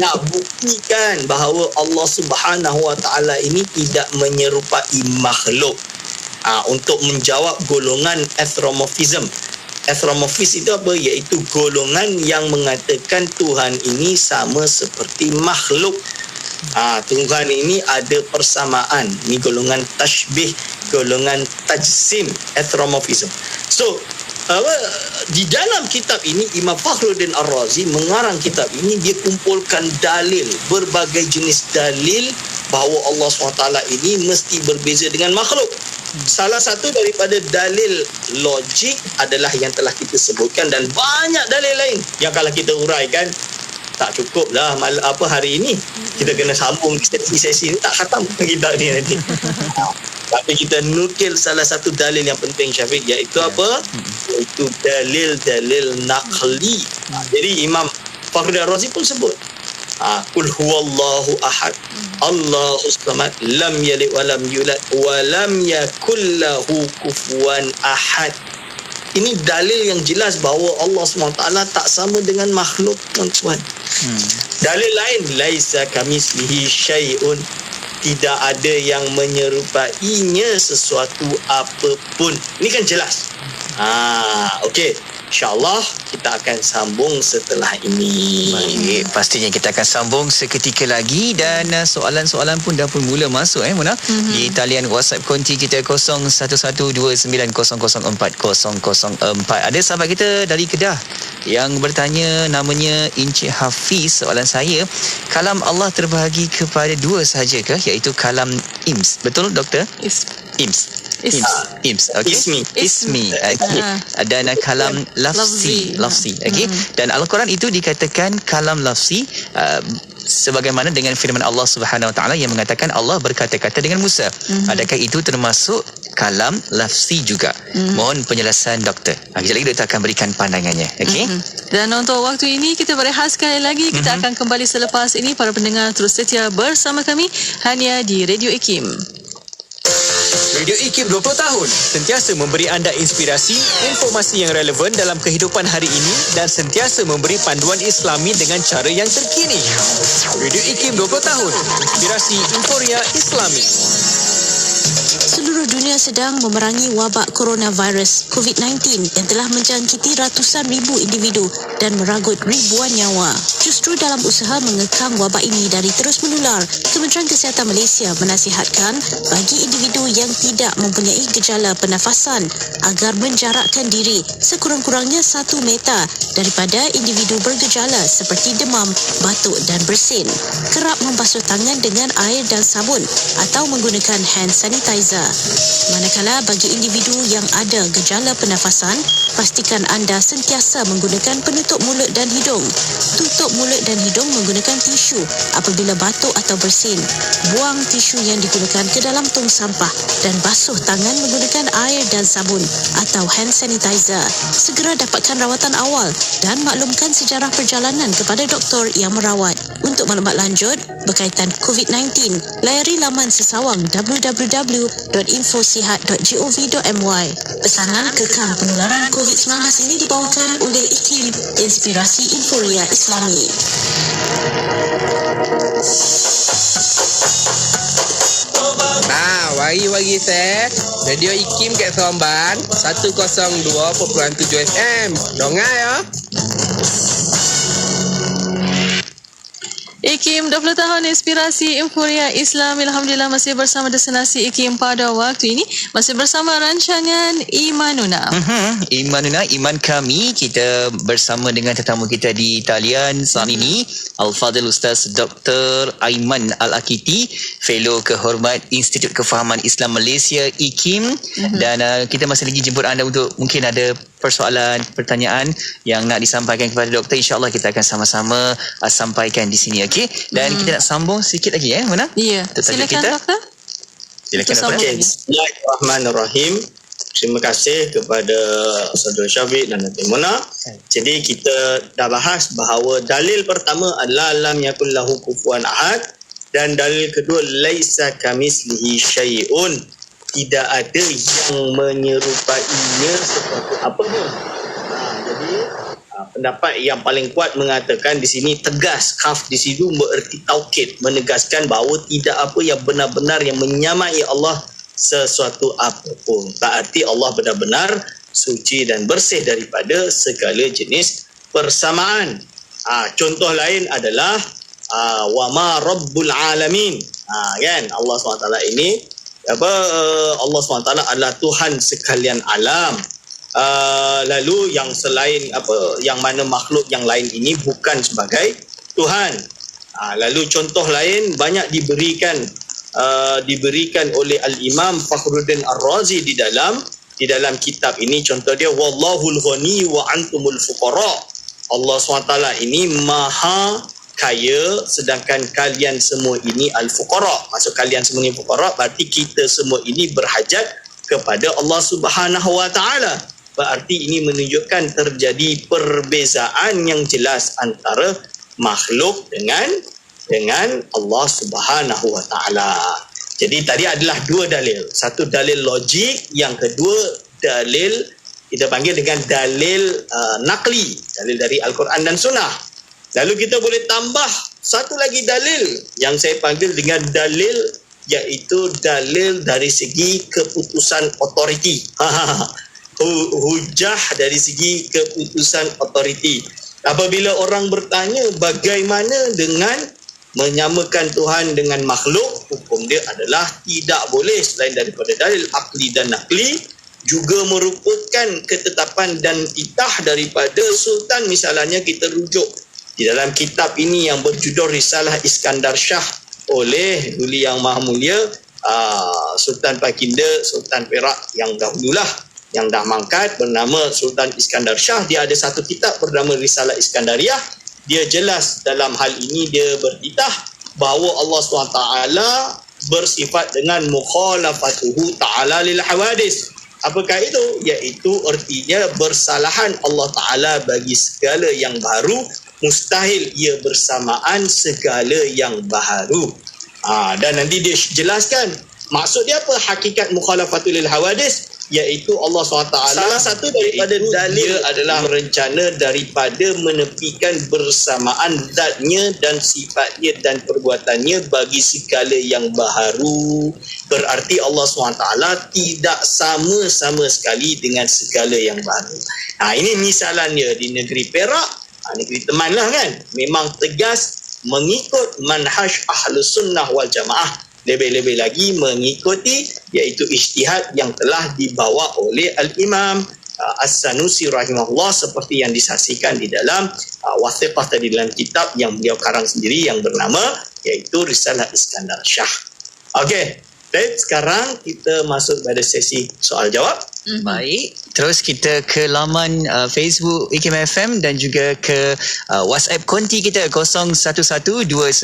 Nak buktikan bahawa Allah Subhanahu Wa Taala ini tidak menyerupai makhluk. Untuk menjawab golongan anthropomorphism. Anthropomorphism itu apa? Iaitu golongan yang mengatakan Tuhan ini sama seperti makhluk. Tuhan ini ada persamaan. Ini golongan tashbih, golongan tajsim, anthropomorphism. So, di dalam kitab ini Imam Fakhruddin Ar-Razi mengarang kitab ini, dia kumpulkan dalil, berbagai jenis dalil bahawa Allah SWT ini mesti berbeza dengan makhluk. Salah satu daripada dalil logik adalah yang telah kita sebutkan, dan banyak dalil lain yang kalau kita uraikan tak cukup lah hari ini. Kita kena sambung sesi ni, tak khatam kitab ni nanti. Tapi kita nukil salah satu dalil yang penting Syafiq, iaitu apa? Iaitu dalil-dalil naqli. Jadi Imam Fakhruddin Ar-Razi pun sebut, Qul huwallahu ahad, Allahus samad, lam yalid wa lam yulad wa lam yakul lahu kufuwan ahad. Ini dalil yang jelas bahawa Allah SWT tak sama dengan makhluk, tuan-tuan. Dalil lain, laisa kamislihi syai'un, tidak ada yang menyerupainya sesuatu apapun. Ini kan jelas. Okey. InsyaAllah kita akan sambung setelah ini. Baik, pastinya kita akan sambung seketika lagi, dan soalan-soalan pun dah pun mula masuk Mona. Di talian WhatsApp konti kita 011290040004. Ada sahabat kita dari Kedah yang bertanya, namanya Encik Hafiz. Soalan saya, kalam Allah terbahagi kepada dua sahaja ke, iaitu kalam IMS? Betul doktor? IMS. Okay. Ismi. Okay. Dan kalam lafzi. Okay. Dan Al-Quran itu dikatakan kalam lafzi, sebagaimana dengan firman Allah Subhanahu Wa Taala yang mengatakan Allah berkata-kata dengan Musa. Adakah itu termasuk kalam lafzi juga? Mohon penjelasan doktor. Kejap lagi doktor akan berikan pandangannya. Okay. Dan untuk waktu ini kita berehat sekali lagi. Kita akan kembali selepas ini. Para pendengar terus setia bersama kami hanya di Radio IKIM. Radio IKIM 20 tahun sentiasa memberi anda inspirasi, informasi yang relevan dalam kehidupan hari ini, dan sentiasa memberi panduan Islami dengan cara yang terkini. Radio IKIM 20 tahun, inspirasi Inforia Islami. Seluruh dunia sedang memerangi wabak coronavirus COVID-19 yang telah menjangkiti ratusan ribu individu dan meragut ribuan nyawa. Justru dalam usaha mengekang wabak ini dari terus menular, Kementerian Kesihatan Malaysia menasihatkan bagi individu yang tidak mempunyai gejala pernafasan agar menjarakkan diri sekurang-kurangnya 1 meter daripada individu bergejala seperti demam, batuk dan bersin. Kerap membasuh tangan dengan air dan sabun atau menggunakan hand sanitizer. Manakala bagi individu yang ada gejala pernafasan, pastikan anda sentiasa menggunakan penutup mulut dan hidung. Tutup mulut dan hidung menggunakan tisu apabila batuk atau bersin. Buang tisu yang digunakan ke dalam tong sampah dan basuh tangan menggunakan air dan sabun atau hand sanitizer. Segera dapatkan rawatan awal dan maklumkan sejarah perjalanan kepada doktor yang merawat. Untuk maklumat lanjut berkaitan COVID-19, layari laman sesawang www.infosihat.gov.my. Pesanan kekang penularan COVID-19 ini dibawakan oleh IKIM, Inspirasi Inforia Islami. Wari-wari saya Radio IKIM kat Seremban 102.7 FM. Dengar ya. IKIM 20 tahun Inspirasi Inforia Islam. Alhamdulillah masih bersama destinasi IKIM pada waktu ini. Masih bersama rancangan Imanuna. Imanuna, iman kami. Kita bersama dengan tetamu kita di talian saat ini, Al-Fadhil Ustaz Dr. Aiman Al-Akiti, Fellow Kehormat Institut Kefahaman Islam Malaysia IKIM. Dan kita masih lagi jemput anda untuk mungkin ada persoalan, pertanyaan yang nak disampaikan kepada doktor. InsyaAllah kita akan sama-sama sampaikan di sini. Okey. Dan kita nak sambung sedikit lagi Mona? Ya. Silakan doktor. Silakan doktor. Bismillahirrahmanirrahim. Terima kasih kepada Saudara Syafiq dan Nanti Mona. Jadi kita dah bahas bahawa dalil pertama adalah lam yakul lahu kufuwan ahad, dan dalil kedua laisa kamislihi syai'un, tidak ada yang menyerupainya seperti apa pun. Jadi pendapat yang paling kuat mengatakan di sini tegas, kaf di situ bererti taukid, menegaskan bahawa tidak apa yang benar-benar yang menyamai Allah sesuatu apapun. Berarti Allah benar-benar suci dan bersih daripada segala jenis persamaan. Contoh lain adalah wa ma rabbul alamin. Kan Allah SWT ini Allah SWT adalah Tuhan sekalian alam. Lalu yang selain yang mana makhluk yang lain ini bukan sebagai Tuhan. Lalu contoh lain banyak diberikan oleh Al-Imam Fakhruddin Ar-Razi di dalam kitab ini. Contoh dia, wallahul ghani wa antumul fuqara. Allah SWT ini maha kaya sedangkan kalian semua ini al-fuqara. Maksud kalian semua ini fuqara berarti kita semua ini berhajat kepada Allah Subhanahu wa taala. Berarti ini menunjukkan terjadi perbezaan yang jelas antara makhluk dengan Allah Subhanahu wa taala. Jadi tadi adalah dua dalil. Satu dalil logik, yang kedua dalil kita panggil dengan dalil naqli, dalil dari Al-Quran dan Sunnah. Lalu kita boleh tambah satu lagi dalil yang saya panggil dengan dalil, iaitu dalil dari segi keputusan otoriti. Hujah dari segi keputusan otoriti. Apabila orang bertanya bagaimana dengan menyamakan Tuhan dengan makhluk, hukum dia adalah tidak boleh selain daripada dalil akli dan nakli, juga merupakan ketetapan dan titah daripada Sultan. Misalnya kita rujuk di dalam kitab ini yang berjudul Risalah Iskandar Shah oleh Duli Yang Maha Mulia Sultan Baginda Sultan Perak yang dahululah, yang dah mangkat, bernama Sultan Iskandar Shah. Dia ada satu kitab bernama Risalah Iskandariyah. Dia jelas dalam hal ini, dia bertitah bahawa Allah SWT bersifat dengan mukhalafatuhu ta'ala lil hawadis. Apakah itu? Iaitu artinya bersalahan Allah Ta'ala bagi segala yang baru, mustahil ia bersamaan segala yang baharu. Dan nanti dia jelaskan maksud dia apa hakikat mukhalafatul lil hawadis, iaitu Allah SWT salah satu daripada dalil adalah rencana daripada menepikan bersamaan zatnya dan sifatnya dan perbuatannya bagi segala yang baharu. Berarti Allah SWT tidak sama-sama sekali dengan segala yang baru. Ini misalannya di negeri Perak, negeri teman lah kan, memang tegas mengikut manhaj Ahlus Sunnah wal Jamaah. Lebih-lebih lagi mengikuti iaitu ijtihad yang telah dibawa oleh Al-Imam As-Sanusi rahimahullah, seperti yang disaksikan di dalam Wathiqah tadi, dalam kitab yang beliau karang sendiri yang bernama iaitu Risalah Iskandar Shah. Okey, baik, sekarang kita masuk pada sesi soal jawab. Baik. Terus kita ke laman Facebook IKIM FM dan juga ke WhatsApp konti kita 0112900404.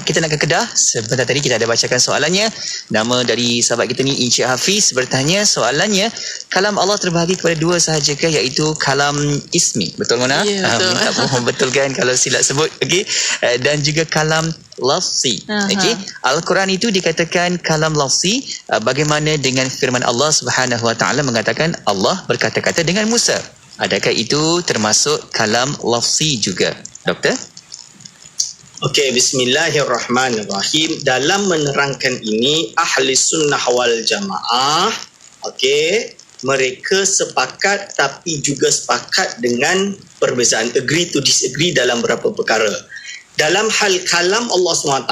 Kita nak ke Kedah. Sebentar tadi kita ada bacakan soalannya. Nama dari sahabat kita ni Encik Hafiz bertanya soalannya, kalam Allah terbahagi kepada dua sahajakah, iaitu kalam ismi. Betul Mona? Ya, betul. Minta mohon betulkan kalau silap sebut. Okey. Dan juga kalam lafzi. Okey. Al-Quran itu dikatakan kalam lafzi. Bagaimana dengan firman Allah Subhanahu Wa Taala mengatakan Allah berkata-kata dengan Musa? Adakah itu termasuk kalam lafzi juga, Doktor? Okey, bismillahirrahmanirrahim. Dalam menerangkan ini, ahli sunnah wal jamaah, okey, mereka sepakat tapi juga sepakat dengan perbezaan, agree to disagree dalam beberapa perkara. Dalam hal kalam Allah SWT,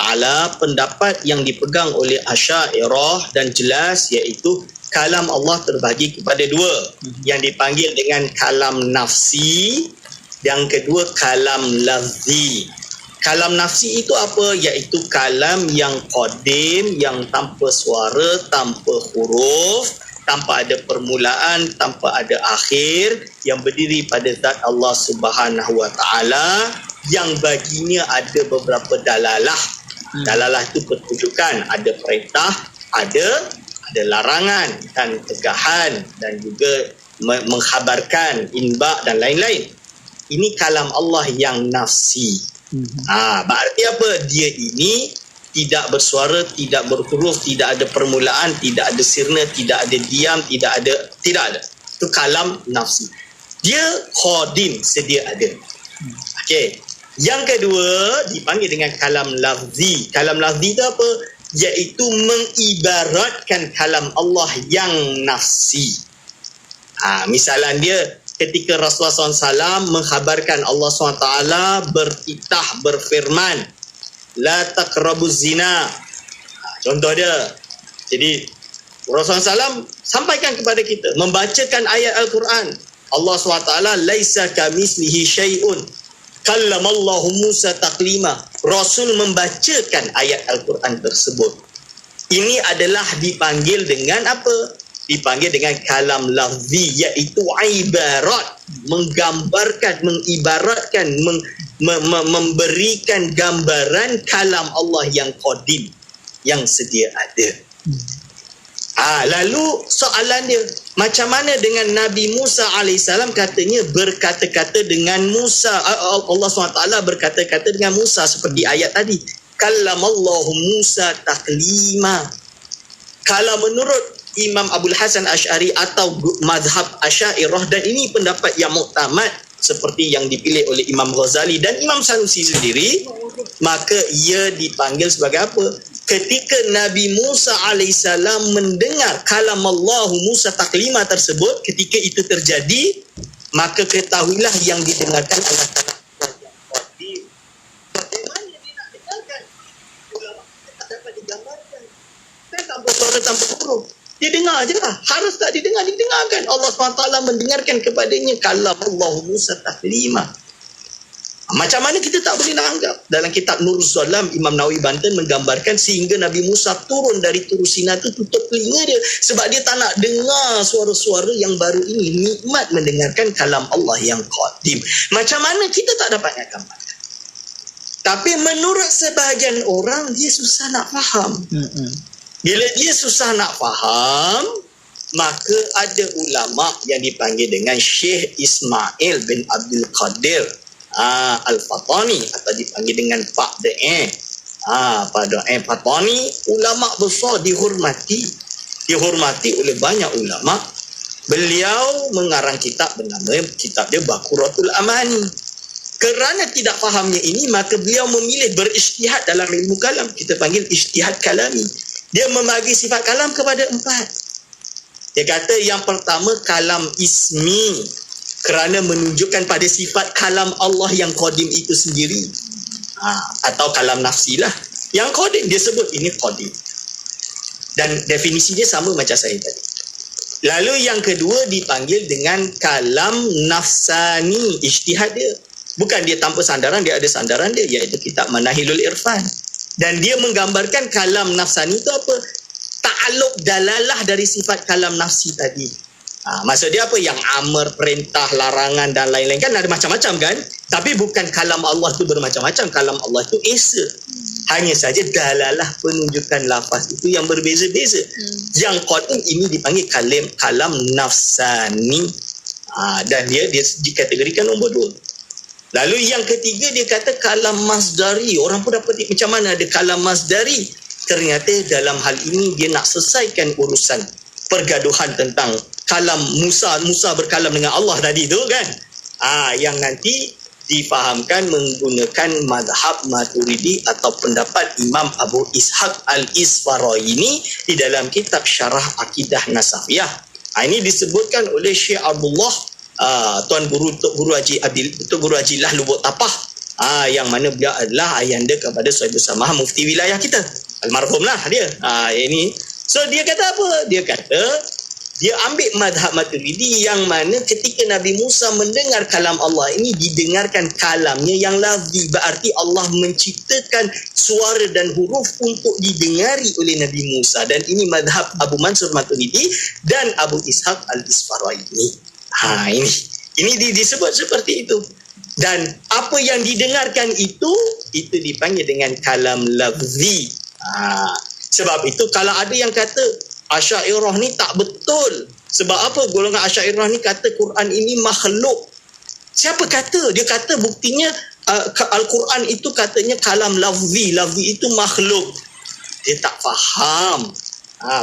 pendapat yang dipegang oleh Asy'ariyah dan jelas iaitu kalam Allah terbahagi kepada dua, yang dipanggil dengan kalam nafsi, yang kedua kalam lafzi. Kalam nafsi itu apa? Iaitu kalam yang qadim, yang tanpa suara, tanpa huruf, tanpa ada permulaan, tanpa ada akhir, yang berdiri pada zat Allah Subhanahu Wa Taala, yang baginya ada beberapa dalalah. Dalalah itu pertunjukan, ada perintah, ada larangan dan tegahan, dan juga mengkhabarkan, inba dan lain-lain. Ini kalam Allah yang nafsi. Berarti apa? Dia ini tidak bersuara, tidak berhuruf, tidak ada permulaan, tidak ada sirna, tidak ada diam, tidak ada. Itu kalam nafsi. Dia qadim, sedia ada. Okey. Yang kedua dipanggil dengan kalam lafzi. Kalam lafzi itu apa? Iaitu mengibaratkan kalam Allah yang nafsi. Misalan dia ketika Rasulullah SAW mengkhabarkan Allah SWT bertitah, berfirman, la taqrabuz zina. Contoh dia. Jadi Rasulullah SAW sampaikan kepada kita, membacakan ayat Al-Quran. Allah SWT laisa kamislihi syai'un, kallamallahu Musa taklima. Rasul membacakan ayat Al-Quran tersebut. Ini adalah dipanggil dengan apa? Dipanggil dengan kalam lafzi, iaitu ibarat, menggambarkan, mengibaratkan, memberikan gambaran kalam Allah yang qadim, yang sedia ada. Lalu soalan dia, macam mana dengan Nabi Musa AS? Katanya berkata-kata dengan Musa, Allah SWT berkata-kata dengan Musa seperti ayat tadi, kallamallahu Musa taklima. Kalau menurut Imam Abul Hasan Asy'ari atau mazhab Asy'ariyah, dan ini pendapat yang muktamad seperti yang dipilih oleh Imam Ghazali dan Imam Sanusi sendiri, maka ia dipanggil sebagai apa? Ketika Nabi Musa AS mendengar kalam Allah Musa taklima tersebut, ketika itu terjadi, maka ketahuilah yang didengarkan adalah kalam Allah yang qadim. Bagaimana dia nak dengarkan? Ulama tak dapat digambarkan. Kan tanpa suara, tanpa huruf. Dia dengar je lah. Harus tak didengar, didengarkan. Allah SWT mendengarkan kepadanya kalam Allah Musa taklima. Macam mana kita tak boleh nak anggap? Dalam kitab Nurul Zalam, Imam Nawawi Banten menggambarkan sehingga Nabi Musa turun dari Turu Sina itu, tutup telinga dia. Sebab dia tak nak dengar suara-suara yang baru ini. Nikmat mendengarkan kalam Allah yang qadim. Macam mana kita tak dapat nak gambarkan? Tapi menurut sebahagian orang, dia susah nak faham. Bila dia susah nak faham, maka ada ulama yang dipanggil dengan Syekh Ismail bin Abdul Qadir Al-Fatani, atau dipanggil dengan Pak Da'i. Pak Da'i Fatani, ulama besar, dihormati oleh banyak ulama. Beliau mengarang kitab bernama, kitab dia Baquratul Amani. Kerana tidak fahamnya ini, maka beliau memilih berijtihad dalam ilmu kalam. Kita panggil ijtihad kalami. Dia membagi sifat kalam kepada 4. Dia kata yang pertama kalam ismi, kerana menunjukkan pada sifat kalam Allah yang qadim itu sendiri. Atau kalam nafsi lah. Yang qadim dia sebut ini qadim. Dan definisi dia sama macam saya tadi. Lalu yang kedua dipanggil dengan kalam nafsani, ijtihad dia. Bukan dia tanpa sandaran, dia ada sandaran dia, iaitu kitab Manahilul Irfan. Dan dia menggambarkan kalam nafsani itu apa? ta'alluq dalalah dari sifat kalam nafsi tadi. Maksud dia apa? Yang amr, perintah, larangan dan lain-lain kan ada macam-macam kan? Tapi bukan kalam Allah tu bermacam-macam. Kalam Allah tu esa. Hanya saja dalalah penunjukan lafaz itu yang berbeza-beza. Yang qadim ini dipanggil kalam nafsani. Dan dia dikategorikan nombor 2. Lalu yang ketiga dia kata kalam masdari. Orang pun dapat macam mana ada kalam masdari? Ternyata dalam hal ini dia nak selesaikan urusan pergaduhan tentang kalam Musa berkalam dengan Allah tadi tu kan. Yang nanti difahamkan menggunakan mazhab Maturidi atau pendapat Imam Abu Ishaq Al-Isfaraini di dalam kitab Syarah Akidah Nasafiyah. Ini disebutkan oleh Syekh Abdullah Tuan Guru Haji Lah Lubuk Tapah, yang mana beliau adalah ayahanda kepada Sahibu Samah Mufti wilayah kita. Almarhum lah dia. Ini. So dia kata apa? Dia kata dia ambil madhab Maturidi yang mana ketika Nabi Musa mendengar kalam Allah ini didengarkan kalamnya yang lafzi, berarti Allah menciptakan suara dan huruf untuk didengari oleh Nabi Musa, dan ini madhab Abu Mansur Maturidi dan Abu Ishaq Al-Isfaraini. Ini disebut seperti itu. Dan apa yang didengarkan itu dipanggil dengan kalam lafzi. Sebab itu kalau ada yang kata Asy'ariyah ni tak betul. Sebab apa? Golongan Asy'ariyah ni kata Quran ini makhluk. Siapa kata? Dia kata buktinya Al-Quran itu katanya kalam lafzi. Lafzi itu makhluk. Dia tak faham.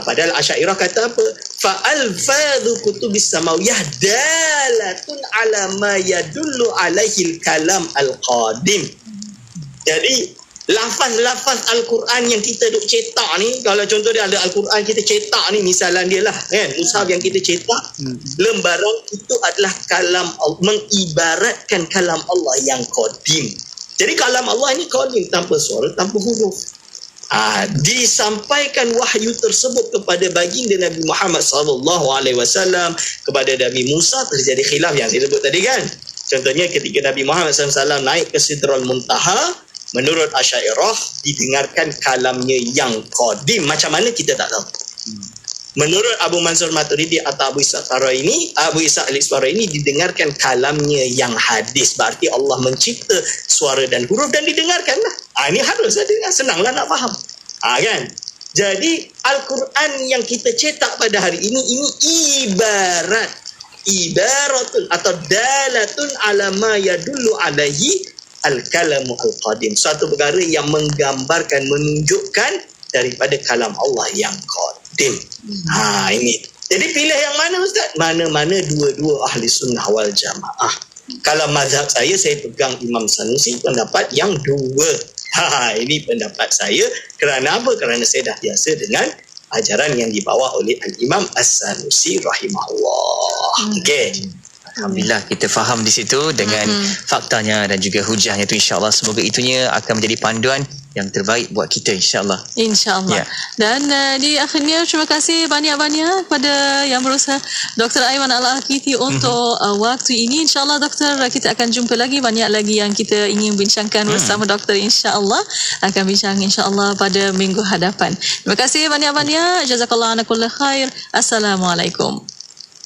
Padahal Asy'ariyah kata apa? Fa'alfadhu kutubis samawiyah dalatun ala ma yadullu alaihil kalam al-qadim. Jadi lafaz-lafaz Al-Quran yang kita duk cetak ni, kalau contoh dia ada Al-Quran kita cetak ni, misalan dia lah kan, mushaf yang kita cetak, lembaran itu adalah kalam Allah, mengibaratkan kalam Allah yang qadim. Jadi kalam Allah ni qadim, tanpa suara, tanpa huruf. Disampaikan wahyu tersebut kepada baginda Nabi Muhammad SAW, kepada Nabi Musa terjadi khilaf yang disebut tadi kan. Contohnya ketika Nabi Muhammad SAW naik ke Sidratul Muntaha, menurut Asy'ariyah didengarkan kalamnya yang qadim. Macam mana kita tak tahu. Menurut Abu Mansur Maturidi atau Abu Ishaq Al-Isfaraini didengarkan kalamnya yang hadis. Berarti Allah mencipta suara dan huruf dan didengarkan lah. Ini harus dengar, senanglah nak faham. Kan? Jadi Al-Quran yang kita cetak pada hari ini ibaratun atau dalatun ala ma yadullu alaihi al-kalamu al-qadim. Suatu perkara yang menggambarkan, menunjukkan daripada kalam Allah yang qadim. Ini. Jadi pilih yang mana Ustaz? Mana-mana dua-dua ahli sunnah wal jamaah. Kalau mazhab saya pegang Imam Sanusi, pendapat yang 2. Ini pendapat saya. Kerana apa? Kerana saya dah biasa dengan ajaran yang dibawa oleh Al-Imam As-Sanusi rahimahullah. Okey. Alhamdulillah kita faham di situ dengan faktanya dan juga hujahnya tu, insya-Allah semoga itunya akan menjadi panduan yang terbaik buat kita, insya-Allah. Insya-Allah. Dan di akhirnya terima kasih banyak-banyak kepada yang berusaha Dr. Aiman Al-Akiti untuk waktu ini. Insya-Allah Doktor, kita akan jumpa lagi, banyak lagi yang kita ingin bincangkan bersama Doktor, insya-Allah akan bincang insya-Allah pada minggu hadapan. Terima kasih banyak-banyak. Jazakallahu ana kulli khair. Assalamualaikum.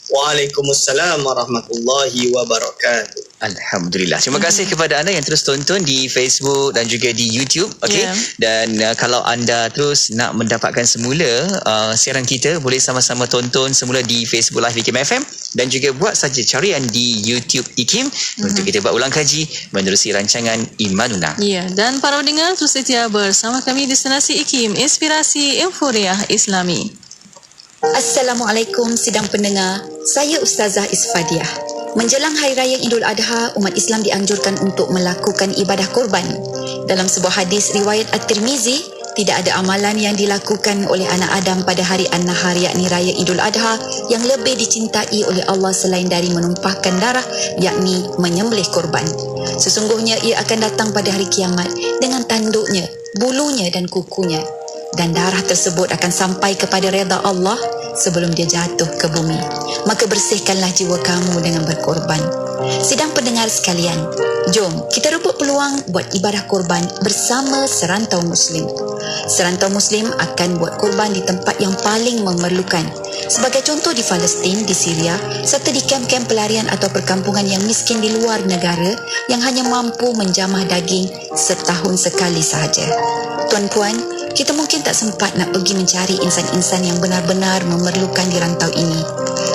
Waalaikumsalam warahmatullahi wabarakatuh. Alhamdulillah. Terima kasih kepada anda yang terus tonton di Facebook dan juga di YouTube. Okey. Dan kalau anda terus nak mendapatkan semula siaran kita, boleh sama-sama tonton semula di Facebook Live IKIM FM dan juga buat saja carian di YouTube IKIM untuk kita buat ulang kaji menerusi rancangan Imanuna. Ya, dan para pendengar terus setia bersama kami di Destinasi IKIM, Inspirasi Euforiah Islami. Assalamualaikum sidang pendengar. Saya Ustazah Isfadiah. Menjelang Hari Raya Idul Adha, umat Islam dianjurkan untuk melakukan ibadah korban. Dalam sebuah hadis riwayat At-Tirmizi, tidak ada amalan yang dilakukan oleh anak Adam pada hari An-Nahar yakni Raya Idul Adha yang lebih dicintai oleh Allah selain dari menumpahkan darah yakni menyembelih korban. Sesungguhnya ia akan datang pada hari kiamat dengan tanduknya, bulunya dan kukunya. dan darah tersebut akan sampai kepada redha Allah sebelum dia jatuh ke bumi. Maka bersihkanlah jiwa kamu dengan berkorban. Sidang pendengar sekalian, jom kita rebut peluang buat ibadah korban bersama serantau Muslim. Serantau Muslim akan buat korban di tempat yang paling memerlukan. Sebagai contoh di Palestin, di Syria, serta di kem-kem pelarian atau perkampungan yang miskin di luar negara yang hanya mampu menjamah daging setahun sekali sahaja. Tuan-puan, kita mungkin tak sempat nak pergi mencari insan-insan yang benar-benar memerlukan di rantau ini.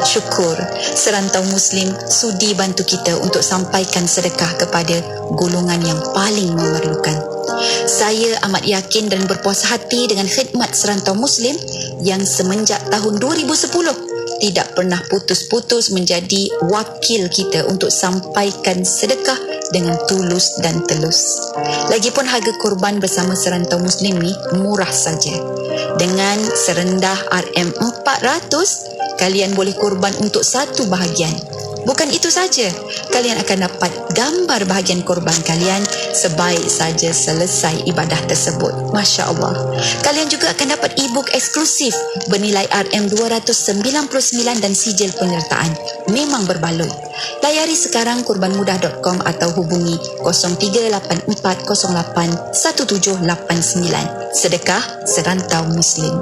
Syukur, serantau Muslim sudi bantu kita untuk sampaikan sedekah kepada golongan yang paling memerlukan. Saya amat yakin dan berpuas hati dengan khidmat serantau Muslim yang semenjak tahun 2010 tidak pernah putus-putus menjadi wakil kita untuk sampaikan sedekah dengan tulus dan telus. Lagipun harga korban bersama serantau Muslim ni murah saja. Dengan serendah RM400, kalian boleh korban untuk satu bahagian. Bukan itu saja, kalian akan dapat gambar bahagian korban kalian sebaik saja selesai ibadah tersebut. Masya Allah. Kalian juga akan dapat e-book eksklusif bernilai RM299 dan sijil penyertaan. Memang berbaloi. Layari sekarang korbanmudah.com atau hubungi 0384081789. Sedekah Serantau Muslim.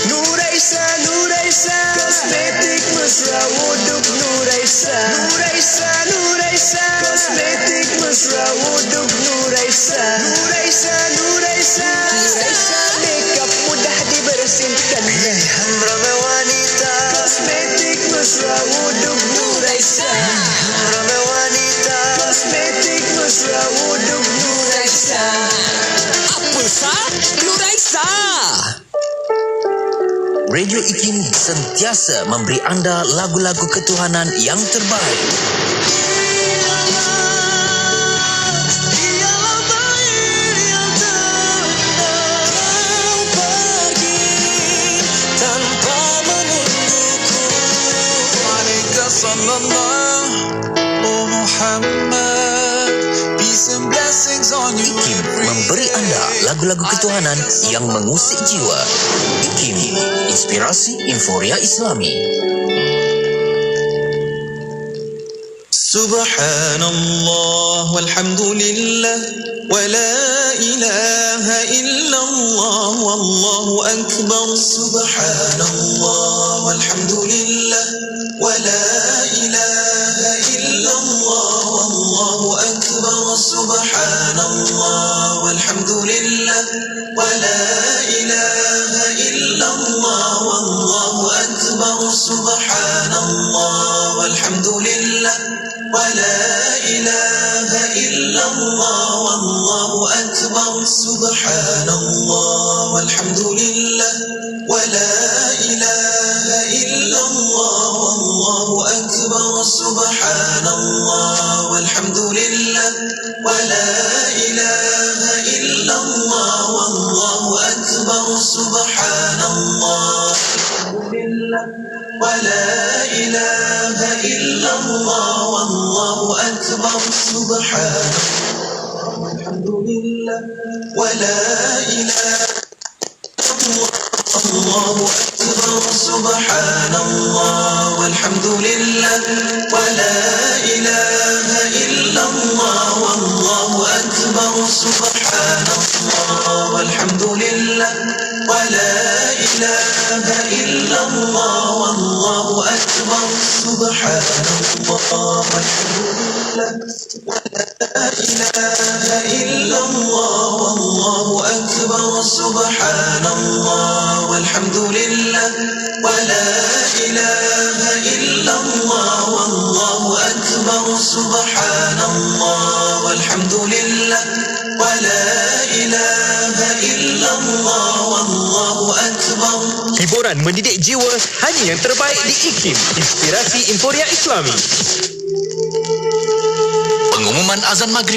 Nuraisa, Nuraisa, kosmetik mesra wuduk Nuraisa. Nuraisa, Nuraisa, kosmetik mesra wuduk Nuraisa. Nuraisa, Nuraisa, Nuraisa, makeup mudah dibersihkan. Pilihan ramai wanita, kosmetik mesra wuduk Nuraisa. Ramai wanita, kosmetik mesra wuduk Nuraisa. Apa sah? Nuraisa. Radio IKIM sentiasa memberi anda lagu-lagu ketuhanan yang terbaik. IKIM memberi anda lagu-lagu ketuhanan yang mengusik jiwa. IKIM, inspirasi euforia Islami. Subhanallah walhamdulillah wa la ilaha illallah wallahu akbar. Subhanallah walhamdulillah wa la ilaha illallah wallahu akbar. Subhanallah walhamdulillah wa la ilaha illallah wallahu akbar. Subhanallah walhamdulillah wa la ilaha illallah wallahu akbar. Subhanallah walhamdulillah wa la ilaha illallah wallahu akbar. Subhanallah walhamdulillah wa la ilaha illallah wallahu akbar. Subhanallah wa la ilaha illallah wallahu akbar. Subhanallah walhamdulillah wa la ilaha Allahu akbar. Subhanallah walhamdulillah wa la ilaha illallah wallahu akbar. Subhanallah walhamdulillah wa la ilaha illallah wallahu akbar. Subhanallah walhamdulillah wa la ilaha illallah wallahu akbar. Subhanallah walhamdulillah wa la ilaha illallah wallahu akbar. Subhanallah walhamdulillah wa la ilaha illallah wallahu akbar. Hiburan mendidik jiwa hanya yang terbaik di IKIM, inspirasi euforia Islami. Pengumuman azan maghrib